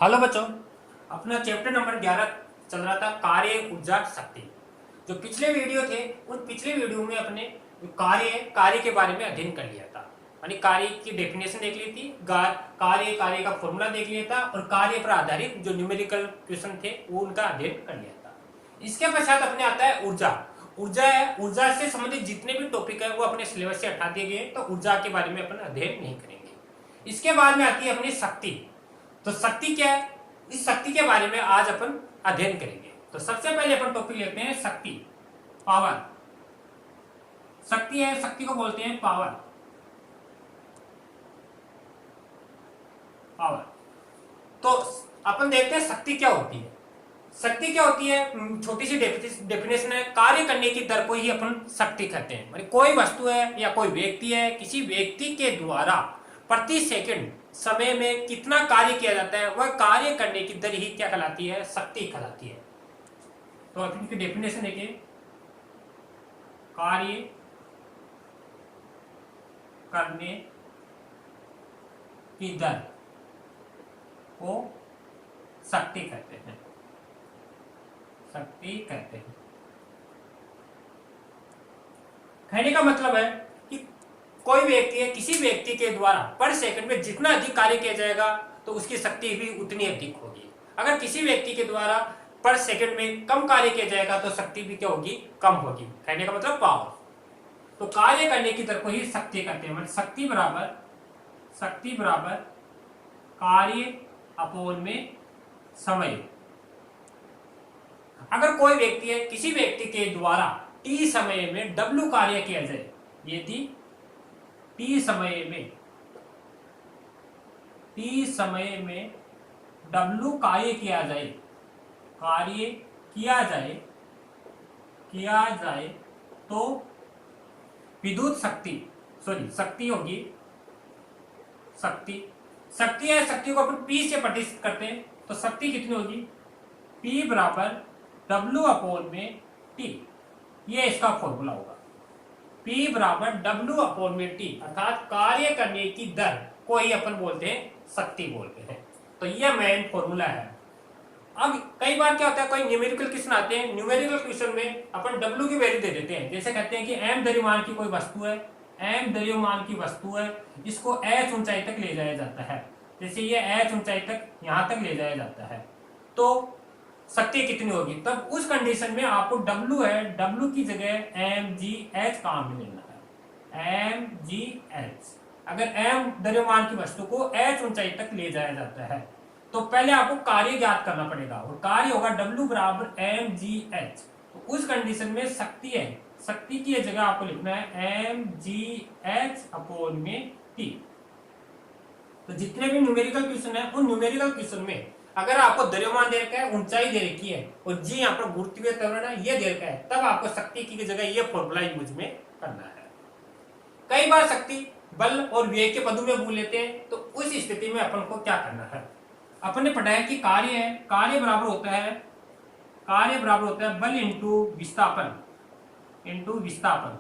Hello बच्चों, अपना chapter number 11 चल रहा था कार्य ऊर्जा शक्ति। जो पिछले वीडियो थे उन पिछले वीडियो में अपने कार्य के बारे में अध्ययन कर लिया था। यानी कार्य की डेफिनेशन देख ली थी, कार्य कार्य का फॉर्मूला देख लिया था और कार्य पर आधारित जो न्यूमेरिकल क्वेश्चन थे वो उनका अध्ययन कर लिया था। इसके पश्चात अपने आता है ऊर्जा। ऊर्जा है, ऊर्जा से संबंधित जितने भी टॉपिक है वो अपने सिलेबस से हटा दिए गए, तो ऊर्जा के बारे में अपन अध्ययन नहीं करेंगे। इसके बाद में आती है अपनी शक्ति। तो शक्ति क्या है, इस शक्ति के बारे में आज अपन अध्ययन करेंगे। तो सबसे पहले अपन टॉपिक लेते हैं शक्ति, पावर। शक्ति है, शक्ति को बोलते हैं पावर। पावर तो अपन देखते हैं शक्ति क्या होती है। शक्ति क्या होती है, छोटी सी डेफिनेशन है, कार्य करने की दर को ही अपन शक्ति कहते हैं। मतलब कोई वस्तु है या कोई व्यक्ति है, किसी व्यक्ति के द्वारा प्रति सेकंड समय में कितना कार्य किया जाता है, वह कार्य करने की दर ही क्या कहलाती है, शक्ति कहलाती है। तो अपन की डेफिनेशन है कि कार्य करने की दर को शक्ति कहते हैं। शक्ति कहते हैं। कहने का मतलब है कि कोई व्यक्ति है, किसी व्यक्ति के द्वारा पर सेकंड में जितना अधिक कार्य किया जाएगा तो उसकी शक्ति भी उतनी अधिक होगी। अगर किसी व्यक्ति के द्वारा पर सेकंड में कम कार्य किया जाएगा तो शक्ति भी क्या होगी, कम होगी। कहने का मतलब पावर। तो कार्य करने की दर को ही शक्ति कहते हैं। मतलब शक्ति बराबर कार्य अपोन में समय। अगर कोई व्यक्ति है, किसी व्यक्ति के द्वारा टी समय में W कार्य किया जाए, यदि टी समय में W कार्य किया जाए तो विद्युत शक्ति होगी। शक्ति है, शक्ति को अपन P से प्रतिष्ठित करते हैं, तो शक्ति कितनी होगी, P बराबर W अपोन में T। ये इसका फॉर्मूला होगा, P बराबर W अपोन में T, अर्थात कार्य करने की दर को ही अपन बोलते हैं शक्ति बोलते हैं। तो ये मेन फॉर्मूला है। अब कई बार क्या होता है, कोई न्यूमेरिकल क्वेश्चन आते हैं, न्यूमेरिकल क्वेश्चन में अपन W की वैल्यू दे देते हैं। जैसे कहते हैं कि m द्रव्यमान की कोई वस्तु है, इसको h ऊंचाई तक ले जाया जाता है। जैसे ये h ऊंचाई तक यहां तक ले जाया जाता है, तो शक्ति कितनी होगी। तब उस कंडीशन में आपको W है, W की जगह mgh काम में लेना है, mgh। अगर m द्रव्यमान की वस्तु को h ऊंचाई तक ले जाया जाता है तो पहले आपको कार्य ज्ञात करना पड़ेगा, और कार्य होगा W बराबर mgh। तो उस कंडीशन में शक्ति है, शक्ति की जगह आपको लिखना है mgh अपोन में T। तो जितने भी न्यूमेरिकल क्वेश्चन है, उन न्यूमेरिकल क्वेश्चन में अगर आपको द्रव्यमान दे रखा है, ऊंचाई दे रखी है और जी यहाँ पर गुरुत्वीय त्वरण है ये दे रखा है, तब आपको शक्ति की जगह ये फॉर्मूला यूज में करना है। कई बार शक्ति बल और वेग के पदों में भूल लेते हैं, तो उस स्थिति में अपन को क्या करना है। अपन ने पढ़ा है कि कार्य है, कार्य बराबर होता है बल इंटू विस्थापन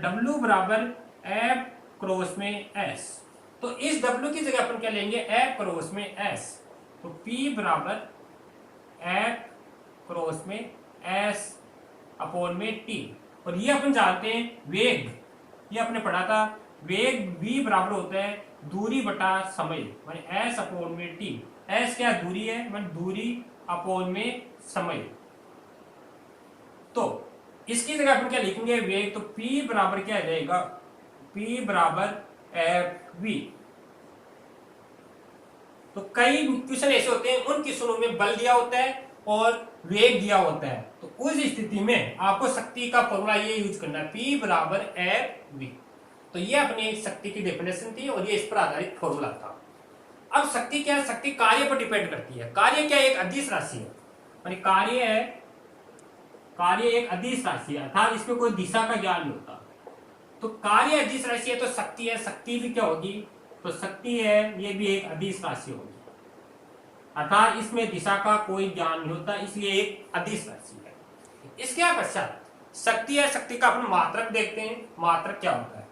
W बराबर F क्रॉस में S। तो इस W की जगह अपन क्या लेंगे, F क्रॉस में S। तो P बराबर F क्रॉस में S अपोन में T। और ये अपन जानते हैं वेग, ये आपने पढ़ा था, वेग V बराबर होता है दूरी बटा समय, माने S अपोन में T। S क्या दूरी है, माने दूरी अपोन में समय। तो इसकी जगह अपन क्या लिखेंगे, वेग। तो P बराबर क्या आ जाएगा, P बराबर Fv। तो कई क्वेश्चन ऐसे होते हैं, उन क्वेश्चनों में बल दिया होता है और वेग दिया होता है, तो उस स्थिति में आपको शक्ति का फॉर्मूला ये यूज करना है, P बराबर Fv। तो ये अपनी शक्ति की डेफिनेशन थी और ये इस पर आधारित फॉर्मूला था। अब शक्ति क्या है, शक्ति कार्य पर डिपेंड करती है। कार्य क्या, एक अदिश राशि है, यानी कार्य एक अदिश राशि है, अर्थात इसमें कोई दिशा का ज्ञान नहीं होता। तो कार्य अदिश राशि है तो शक्ति है, शक्ति भी क्या होगी, तो शक्ति है ये भी एक अदिश राशि होगी, अर्थात इसमें दिशा का कोई ज्ञान नहीं होता, इसलिए एक अदिश राशि है। इसके पश्चात शक्ति है, शक्ति का अपन मात्रक देखते हैं। मात्रक क्या होता है,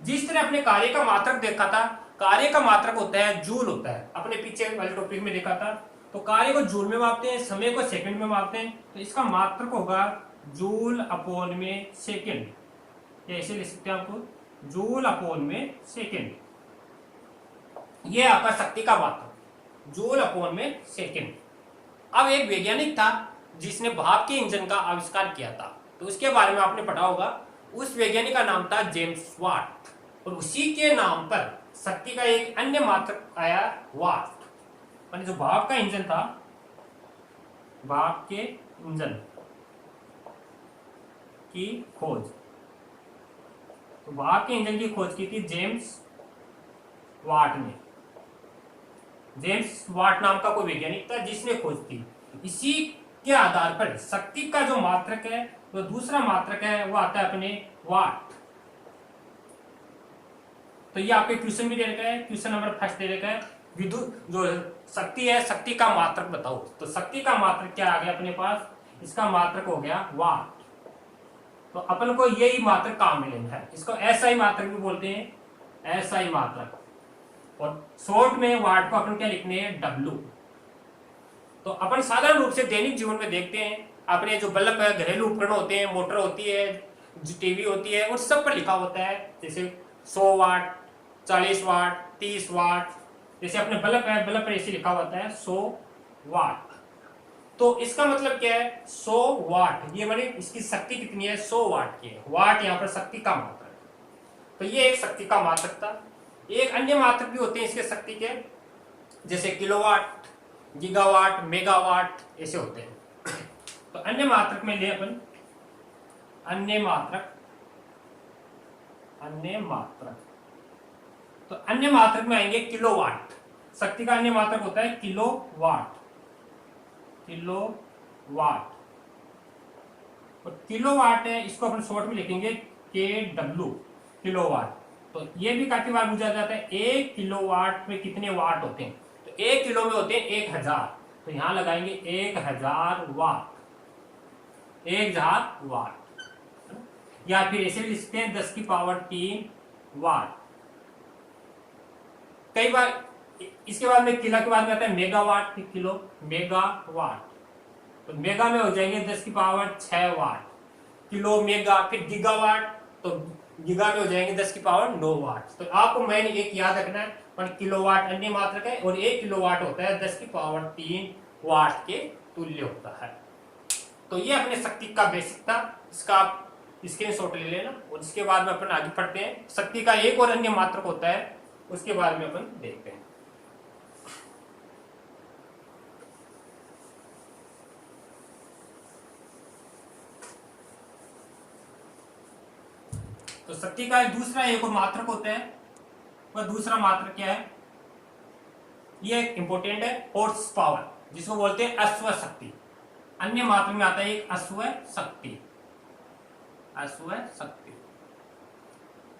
जिस तरह अपने कार्य का मात्रक देखा था, कार्य का मात्रक होता है जूल होता है, अपने पीछे वाले टॉपिक में देखा था। तो कार्य को जूल में मापते हैं, समय को सेकंड में मापते हैं, तो इसका मात्रक होगा जूल अपॉन में सेकंड। ऐसे लिख सकते हैं आपको, जूल अपॉन में सेकंड। ये आपका शक्ति का मात्रक जूल अपॉन में सेकंड। अब एक वैज्ञानिक था जिसने भाप के इंजन का आविष्कार किया था, तो उसके बारे में आपने पढ़ा होगा। उस वैज्ञानिक का नाम था जेम्स वाट, और उसी के नाम पर शक्ति का एक अन्य मात्रक आया वाट। माने जो भाप का इंजन था, भाप के इंजन की खोज, तो भाप के इंजन की खोज की थी जेम्स वाट ने। जेम्स वाट नाम का कोई वैज्ञानिक था जिसने खोज की। इसी के आधार पर शक्ति का जो मात्रक है, तो दूसरा मात्रक है वो आता है अपने वाट। तो ये आपके क्वेश्चन भी दे रखा है, क्वेश्चन नंबर फर्स्ट दे रखा है, विद्युत जो शक्ति है, शक्ति का मात्रक बताओ। तो शक्ति का मात्रक क्या आ गया अपने पास, इसका मात्रक हो गया वाट। तो अपन को यही मात्रक काम में लेना है, इसको एसआई मात्रक भी बोलते हैं, एसआई मात्रक। और शॉर्ट में वाट को अपन क्या लिखने हैं, डब्ल्यू। तो अपन साधारण रूप से दैनिक जीवन में देखते हैं, अपने जो बल्ब है, घरेलू उपकरण होते हैं, मोटर होती है, जो टीवी होती है, उस सब पर लिखा होता है जैसे 100 वाट, 40 वाट, 30 वाट। जैसे अपने बल्ब है, बल्ब पर ऐसे लिखा होता है 100 वाट। तो इसका मतलब क्या है, 100 वाट, ये माने इसकी शक्ति कितनी है, 100 वाट की है। वाट यहाँ पर शक्ति का मात्रक है। तो ये एक शक्ति का मात्रक था। एक अन्य मात्रक भी होते हैं इसके शक्ति के, जैसे किलोवाट, गीगावाट, मेगावाट, ऐसे होते हैं। तो अन्य मात्रक में ले अपन, अन्य मात्रक, अन्य मात्रक। तो अन्य मात्रक में आएंगे किलोवाट। शक्ति का अन्य मात्रक होता है किलोवाट, किलोवाट। और किलोवाट है, इसको अपन शॉर्ट में लिखेंगे के डब्ल्यू, किलोवाट। तो ये भी काफी बार पूछा जाता है, 1 किलोवाट में कितने वाट होते हैं। तो 1 किलो में होते हैं 1000, तो यहां लगाएंगे 1000 वाट, 1000 वाट। या फिर ऐसे भी लिखते हैं 10 की पावर 3 वाट। कई बार इसके बाद में किलो के बाद में आता है मेगावाट, किलो मेगावाट। तो मेगा में हो जाएंगे 10 की पावर 6 वाट, किलो मेगा। फिर गीगावाट, तो गीगा में हो जाएंगे 10 की पावर 9 वाट। तो आपको मैंने एक याद रखना है, पर किलोवाट अन्य मात्रक है, और 1 किलोवाट होता है 10 की पावर 3 वाट के तुल्य होता है। तो ये अपने शक्ति का बेसिक था, इसका आप स्क्रीनशॉट ले लेना। और इसके बाद में अपन आगे पढ़ते हैं, शक्ति का एक और अन्य मात्रक होता है, उसके बारे में अपन देखते हैं। तो शक्ति का दूसरा एक और मात्रक होता है, वह दूसरा मात्रक क्या है, ये इंपॉर्टेंट है, हॉर्स पावर, जिसको बोलते हैं अश्व शक्ति। अन्य मात्रक में आता है एक अश्व शक्ति, अश्व शक्ति,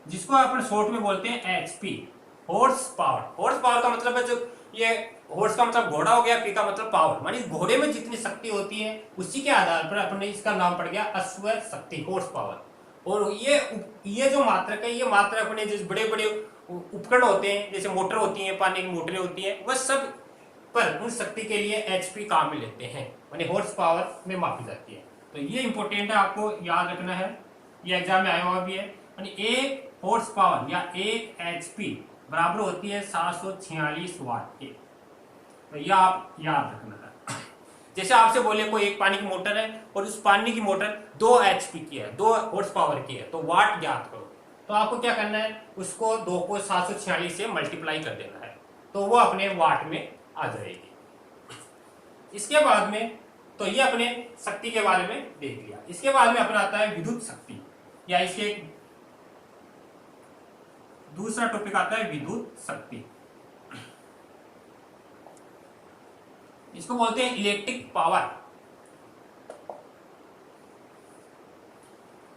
जिसको अपन शॉर्ट में बोलते हैं HP, horse power. Horse power का मतलब है, जो ये हॉर्स का मतलब घोड़ा हो गया, पी का मतलब पावर, मानी घोड़े में जितनी शक्ति होती है उसी के आधार पर अपने इसका नाम पड़ गया अश्व शक्ति, हॉर्स पावर। और ये जो मात्रक है, ये मात्रक अपने जिस बड़े बड़े उपकरण होते हैं, जैसे मोटर होती हैं, पानी की मोटरें होती हैं, वह सब पर उन शक्ति के लिए एचपी काम में लेते हैं, माने हॉर्स पावर में मापी जाती है। तो ये इंपॉर्टेंट है, आपको याद रखना है, ये एग्जाम में आया हुआ भी है। यानी 1 हॉर्स पावर या 1 एचपी बराबर होती है 746 वाट के। तो यह आप याद रखना है। जैसे आपसे बोले कोई एक पानी की मोटर है, और उस पानी की मोटर 2 एचपी की है, 2 हॉर्स पावर की है, तो वाट ज्ञात करो। तो आपको क्या करना है, उसको 2 को 746 से मल्टीप्लाई कर देना है, तो वो अपने वाट में आ जाएगी। इसके बाद में, तो ये अपने शक्ति के बारे में देख लिया। इसके बाद में अपना आता है विद्युत शक्ति, या इसके दूसरा टॉपिक आता है विद्युत शक्ति। इसको बोलते हैं इलेक्ट्रिक पावर।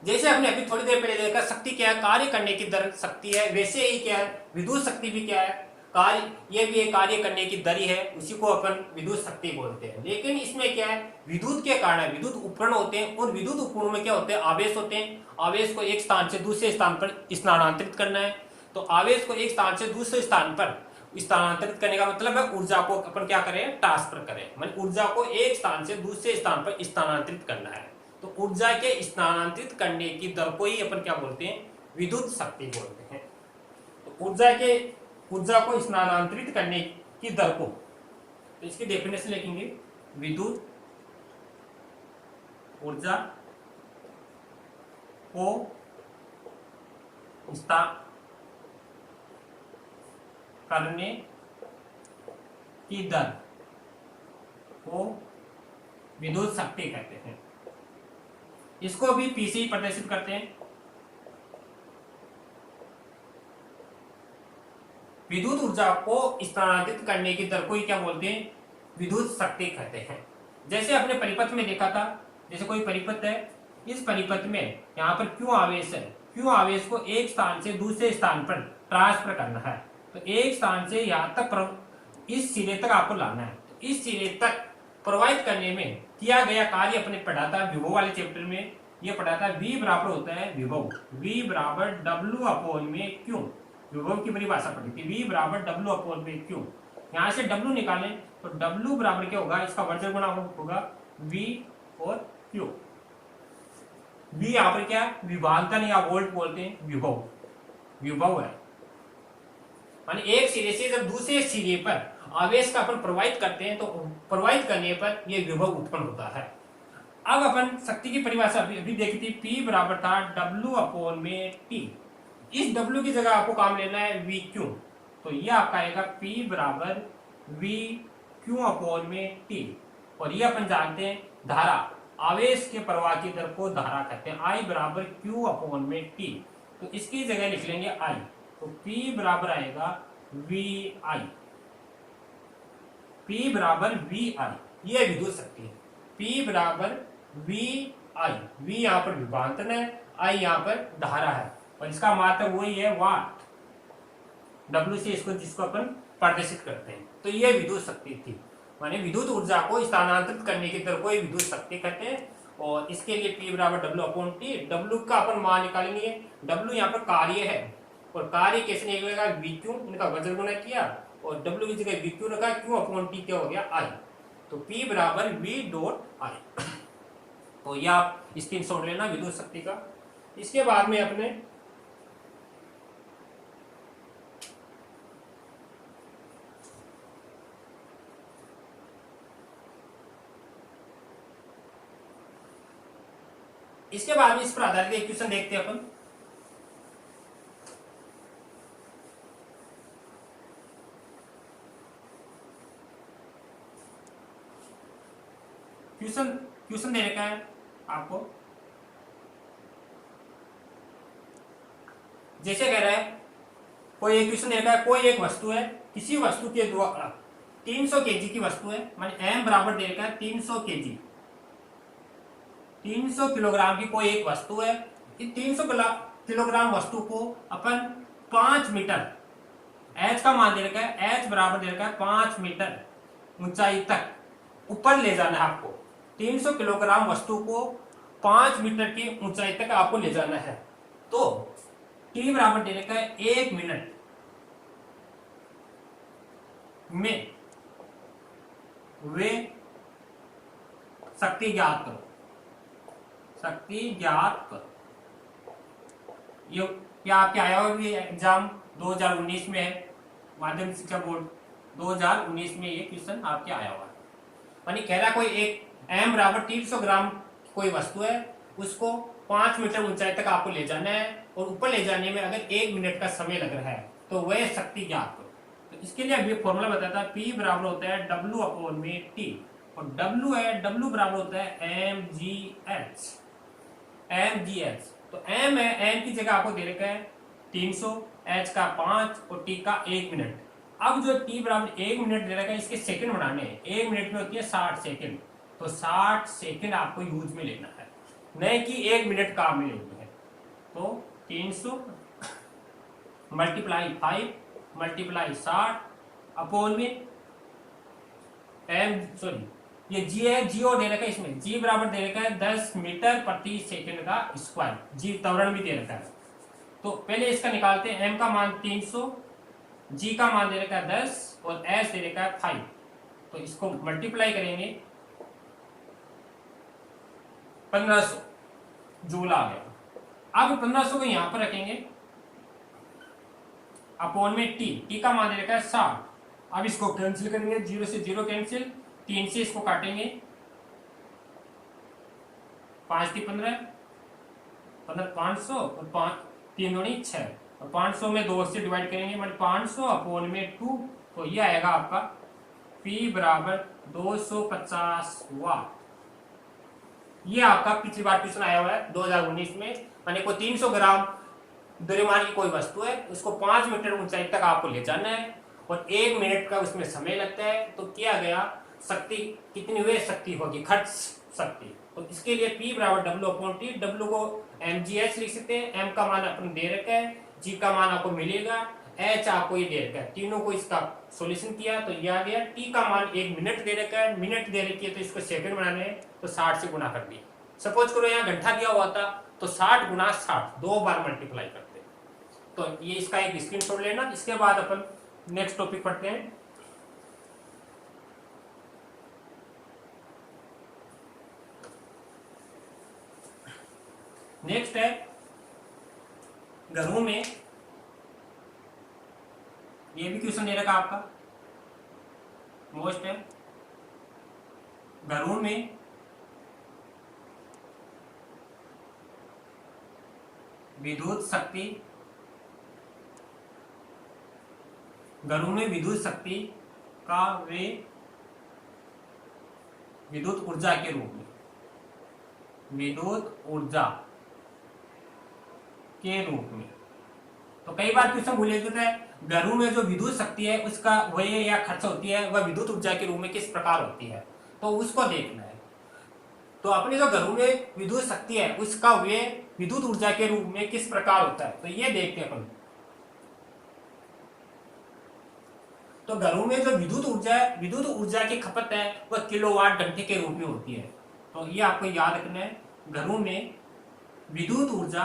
जैसे हमने अभी थोड़ी देर पहले देखा शक्ति क्या है, कार्य करने की दर शक्ति है, वैसे ही क्या है विद्युत शक्ति भी क्या है, कार्य, ये भी एक कार्य करने की दर है, उसी को अपन विद्युत शक्ति बोलते हैं। लेकिन इसमें क्या है, विद्युत के कारण विद्युत उपकरण होते हैं, और विद्युत उपकरणों में क्या होते हैं, आवेश होते हैं। आवेश को एक स्थान से दूसरे स्थान पर स्थानांतरित करना है। तो आवेश को एक स्थान से दूसरे स्थान पर स्थानांतरित करने का मतलब है ऊर्जा को अपन क्या करें, ट्रांसफर करें, मतलब ऊर्जा को एक स्थान से दूसरे स्थान पर स्थानांतरित करना है। तो ऊर्जा के स्थानांतरित करने की दर को ही अपन क्या बोलते हैं, विद्युत शक्ति बोलते हैं। तो ऊर्जा को स्थानांतरित करने की दर को, तो इसकी डेफिनेशन लिखेंगे, विद्युत ऊर्जा को करने की दर को विद्युत शक्ति कहते हैं। इसको भी पी से ही प्रदर्शित करते हैं। विद्युत ऊर्जा को स्थानांतरित करने की दर को ही क्या बोलते हैं, विद्युत शक्ति कहते हैं। जैसे अपने परिपथ में देखा था, जैसे कोई परिपथ है, इस परिपथ में यहाँ पर क्यू आवेश है, क्यू आवेश को एक स्थान से दूसरे स्थान पर ट्रांसफर करना है। तो एक स्थान से यहाँ तक इस सिरे तक आपको लाना है। तो इस सिरे तक प्रवाहित करने में किया गया कार्य अपने पढ़ा था विभव वाले चैप्टर में, ये पढ़ा था V बराबर होता है विभव, V बराबर W अपॉन में Q, विभव की परिभाषा पढ़ी थी, V बराबर W अपॉन में Q। यहाँ से W निकालें तो W बराबर क्या होगा, इसका वर्ग गुणा होगा V और Q। V यहाँ पर क्या, विभाजन या वोल्ट बोलते हैं, विभव, विभव है। माने एक सिरे से जब दूसरे सिरे पर आवेश का अपन प्रवाहित करते हैं, तो प्रवाहित करने पर यह विभव उत्पन्न होता है। अब अपन शक्ति की परिभाषा अभी देखी थी, P बराबर था W अपॉन में T। इस W की जगह आपको काम लेना है VQ, तो ये आपका आएगा P बराबर VQ अपॉन में T। और ये अपन जानते हैं धारा, आवेश के प्रवाह की दर को धारा कहते हैं, I बराबर Q अपॉन में T। तो इसकी जगह लिख लेंगे I, तो P बराबर आएगा VI, P बराबर VI, ये विद्युत शक्ति है। P बराबर VI, V यहाँ पर विभवांतर है, I यहाँ पर धारा है, और इसका मात्रा वही है वाट, W से इसको जिसको अपन प्रदर्शित करते हैं। तो ये विद्युत शक्ति थी, माने विद्युत ऊर्जा को स्थानांतरित करने की दर को विद्युत शक्ति कहते हैं। और इसके लिए P बराबर W अपॉन T, W का अपन मान निकालेंगे, W यहाँ पर कार्य है, और कार्य कैसे निकलेगा, VQ, इनका वजन गुणा किया और W की जगह VQ रखा, Q अपॉन T क्या हो गया I, तो P बराबर V डॉट I। तो ये आप स्क्रीनशॉट लेना विद्युत शक्ति का। इसके बाद में अपने इसके बाद में इस पर आधारित एक क्वेश्चन देखते हैं अपन। क्वेश्चन दे रखा है आपको, जैसे कह रहा है कोई एक क्वेश्चन दे रखा है, कोई एक वस्तु है, किसी वस्तु के द्वारा 300 केजी की वस्तु है, माने M बराबर दे रखा है 300 केजी, 300 किलोग्राम की कोई एक वस्तु है। इस 300 किलोग्राम वस्तु को अपन 5 मीटर, H का मान दे रखा है, H बराबर दे रखा है 5 मीटर ऊंचाई तक ऊपर ले जाना है आपको। 300 किलोग्राम वस्तु को 5 मीटर की ऊंचाई तक आपको ले जाना है। तो T बराबर दे रखा है 1 मिनट में वे शक्ति ज्ञात करो, शक्ति ज्ञात करो। ये आपके आया हुआ भी एग्जाम 2019 में है, माध्यमिक शिक्षा बोर्ड 2019 में ये क्वेश्चन आपके आया हुआ है। मानी कह रहा कोई एक M बराबर 300 ग्राम कोई वस्तु है, उसको 5 मीटर ऊंचाई तक आपको ले जाना है, और ऊपर ले जाने में अगर 1 मिनट का समय लग रहा है, तो वह शक्ति ज्ञात करो। तो इसके लिए अभी फॉर्मूला बताता है, P बराबर होता है W अपॉन में T, और W है, W बराबर होता है mgh, mgh। तो M है, M की जगह आपको दे रखा है 300, H का 5 और T का 1 मिनट। अब जो T बराबर 1 मिनट दे रखा है, इसके सेकंड बनाने हैं, 1 मिनट में होती है 60 सेकंड, तो 60 सेकंड आपको यूज में लेना है, नहीं कि 1 मिनट काम में लेना है। तो 300 मल्टीप्लाई 5 मल्टीप्लाई 60 अपॉन में ये जी है, जी और दे रखा है इसमें, जी बराबर दे रखा है 10 मीटर प्रति सेकंड का स्क्वायर, जी त्वरण भी दे रखा है। तो पहले इसका निकालते हैं, एम का मान 300, जी का मान दे रखा है 10 और एस दे रखा है 5। तो इसको मल्टीप्लाई करेंगे 1500 जूल आ गया। अब 1500 को यहां पर रखेंगे अपॉन में टी का मान दे रखा है 60। अब इसको कैंसिल करेंगे, 0 से 0 कैंसिल, 3 से इसको काटेंगे, 5 की 15 500 और 3 दूनी 6 और 500 में 2 से डिवाइड करेंगे, मतलब 500 अपॉन में 2। तो ये आएगा आपका P बराबर 250 वाट। ये आपका पिछली बार क्वेश्चन आया हुआ है 2019 में, माने को 300 ग्राम द्रव्यमान की कोई वस्तु है, उसको 5 मीटर ऊंचाई तक आपको ले जाना है और 1 मिनट का उसमें समय लगता है। तो किया गया शक्ति कितनी हुई शक्ति होगी, खर्च शक्ति। तो इसके लिए P बराबर W/T, W को mgh लिख सकते हैं, m का मान अपन दे रखा है, g का मान आपको मिलेगा, h आपको ये दे रखा है। तीनों को इसका सॉल्यूशन किया तो ये आ गया। t का मान 1 मिनट दे रखा है, मिनट दे रखी है तो इसको सेकंड बनाने हैं तो 60 से गुना कर दिया। सपोज करो यहाँ घंटा दिया हुआ था तो 60 गुना 60 2 बार मल्टीप्लाई करते हैं। तो ये इसका एक स्क्रीनशॉट लेना। इसके बाद अपन नेक्स्ट टॉपिक पढ़ते हैं। नेक्स्ट है घरों में, ये भी क्वेश्चन दे रखा आपका, मोस्ट है घरों में विद्युत शक्ति, घरों में विद्युत शक्ति का वे विद्युत ऊर्जा के रूप में, विद्युत ऊर्जा के रूप में। तो कई बार क्वेश्चन भूल जाता है, घरों में जो विद्युत शक्ति है उसका व्यय या खर्च होती है वह विद्युत ऊर्जा के रूप में किस प्रकार होती है, तो उसको देखना है। तो अपने जो घरों में विद्युत शक्ति है उसका व्यय विद्युत ऊर्जा के रूप में किस प्रकार होता है, तो ये देखते हैं अपन। तो घरों में जो विद्युत ऊर्जा है, विद्युत ऊर्जा की खपत है वह किलोवाट घंटे के रूप में होती है। तो ये आपको याद रखना है, घरों में विद्युत ऊर्जा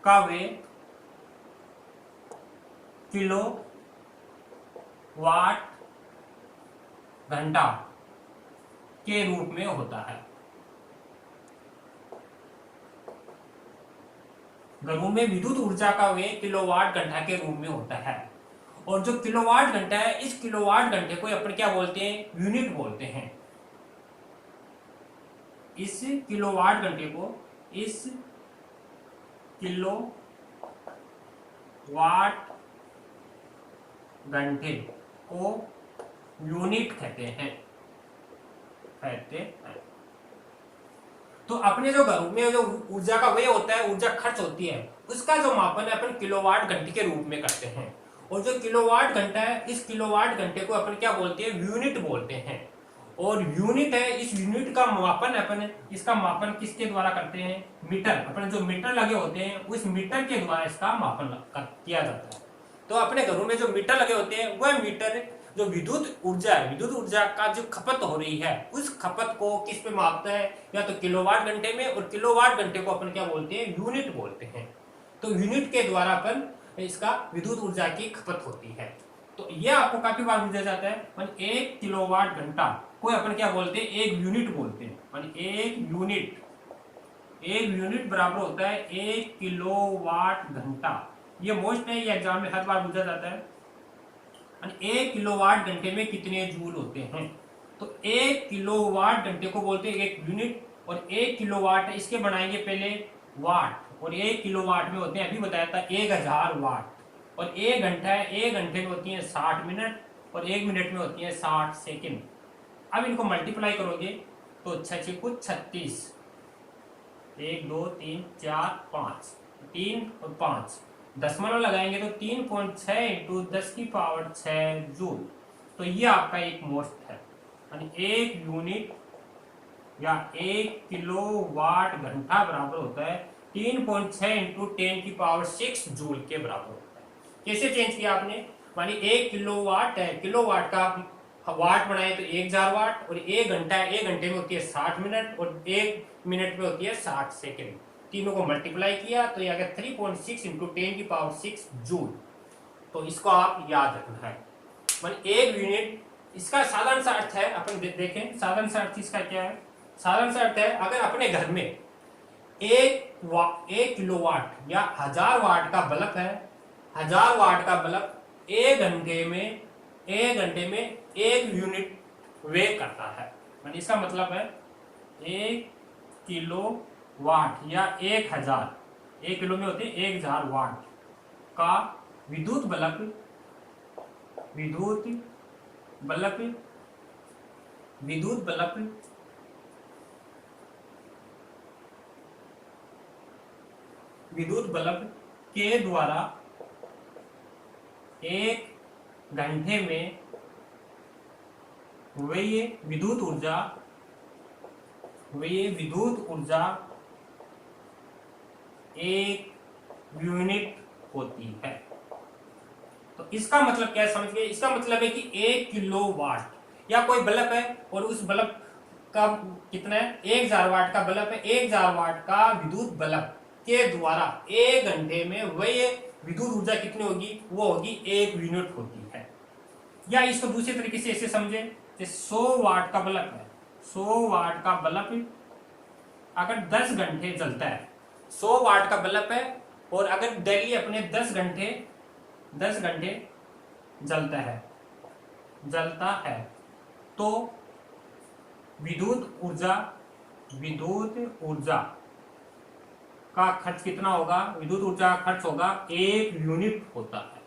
का वे किलो वाट घंटा के रूप में होता है। घरों में विद्युत ऊर्जा का वे किलोवाट घंटा के रूप में होता है। और जो किलोवाट घंटा है, इस किलोवाट घंटे को अपन क्या बोलते हैं, यूनिट बोलते हैं। इस किलोवाट घंटे को, इस किलोवाट घंटे को यूनिट कहते हैं। तो अपने जो घरों में जो ऊर्जा का व्यय होता है, ऊर्जा खर्च होती है, उसका जो मापन है अपन किलोवाट घंटे के रूप में करते हैं। और जो किलोवाट घंटा है, इस किलोवाट घंटे को अपन क्या बोलते हैं, यूनिट बोलते हैं। और यूनिट है, इस यूनिट का मापन अपन, इसका मापन किसके द्वारा करते हैं, मीटर। अपन जो मीटर लगे होते हैं उस मीटर के द्वारा इसका मापन किया जाता है। तो अपने घरों में जो मीटर लगे होते हैं वह मीटर जो विद्युत ऊर्जा है, विद्युत ऊर्जा का जो खपत हो रही है उस खपत को किस पे मापता है, या तो किलोवाट घंटे में। और किलोवाट घंटे को अपन क्या बोलते हैं, यूनिट बोलते हैं। तो यूनिट के द्वारा अपन इसका विद्युत ऊर्जा की खपत होती है। तो यह आपको काफी बार पूछा जाता है, 1 किलोवाट घंटा को अपन क्या बोलते हैं, 1 यूनिट बोलते हैं। 1 यूनिट बराबर होता है 1 किलोवाट घंटा। ये मोस्ट है, ये एग्जाम में हर बार पूछा जाता है। 1 किलोवाट घंटे में कितने जूल होते हैं। तो 1 किलोवाट घंटे को बोलते हैं 1 यूनिट। और 1 किलोवाट इसके बनाएंगे पहले वाट, और 1 किलोवाट में होते हैं, अभी बताया था 1000 वाट। और 1 घंटा है, 1 घंटे में होती है 60 मिनट और 1 मिनट में होती है 60 सेकंड। अब इनको मल्टीप्लाई करोगे तो 6 कुछ 36, 1 2 3 4 5, 3 और 5 दशमलव लगाएंगे तो 3.6 इंटू 10 की पावर 6 जूल। तो ये आपका एक मोस्ट है। 1 यूनिट या 1 किलोवाट घंटा बराबर होता है 3.6 इंटू 10⁻6 जूल के बराबर होता है। कैसे चेंज किया आपने? मानी 1 किलोवाट है, किलोवाट का वाट बनाए तो 1000 वाट, और 1 घंटा है, 1 घंटे में होती है 60 मिनट, और 1 मिनट में होती है 60 सेकेंड। तीनों को मल्टीप्लाई किया तो ये आ गया 3.6 इंटू 10⁻6 जूल। तो इसको आप याद रखना है। मानी 1 यूनिट, इसका साधारण सा अर्थ है, अपन देखें साधारण सा अर्थ इसका क्या है। साधारण सा अर्थ है, अगर अपने घर में 1 किलोवाट या 1000 वाट का बल्ब है, 1000 वाट का बल्ब 1 घंटे में 1 यूनिट वे करता है। मानी इसका मतलब है 1 किलो वाट या 1000, 1 किलो में होते हैं 1000 वाट का विद्युत बल्ब के द्वारा 1 घंटे में व्यय विद्युत ऊर्जा 1 यूनिट होती है। तो इसका मतलब क्या है, समझ गए? इसका मतलब है कि 1 किलो वाट या कोई बल्ब है और उस बल्ब का कितना है, 1000 वाट का बल्ब है, 1000 वाट का विद्युत बल्ब के द्वारा 1 घंटे में व्यय विद्युत ऊर्जा कितनी होगी? वो होगी 1 यूनिट होती है। या इसको दूसरे तरीके से ऐसे समझे, 100 वाट का बल्ब है, 100 वाट का बल्ब अगर 10 घंटे जलता है, 100 वाट का बल्ब है और अगर डेली अपने 10 घंटे जलता है तो विद्युत ऊर्जा का खर्च कितना होगा? विद्युत ऊर्जा का खर्च होगा 1 यूनिट होता है।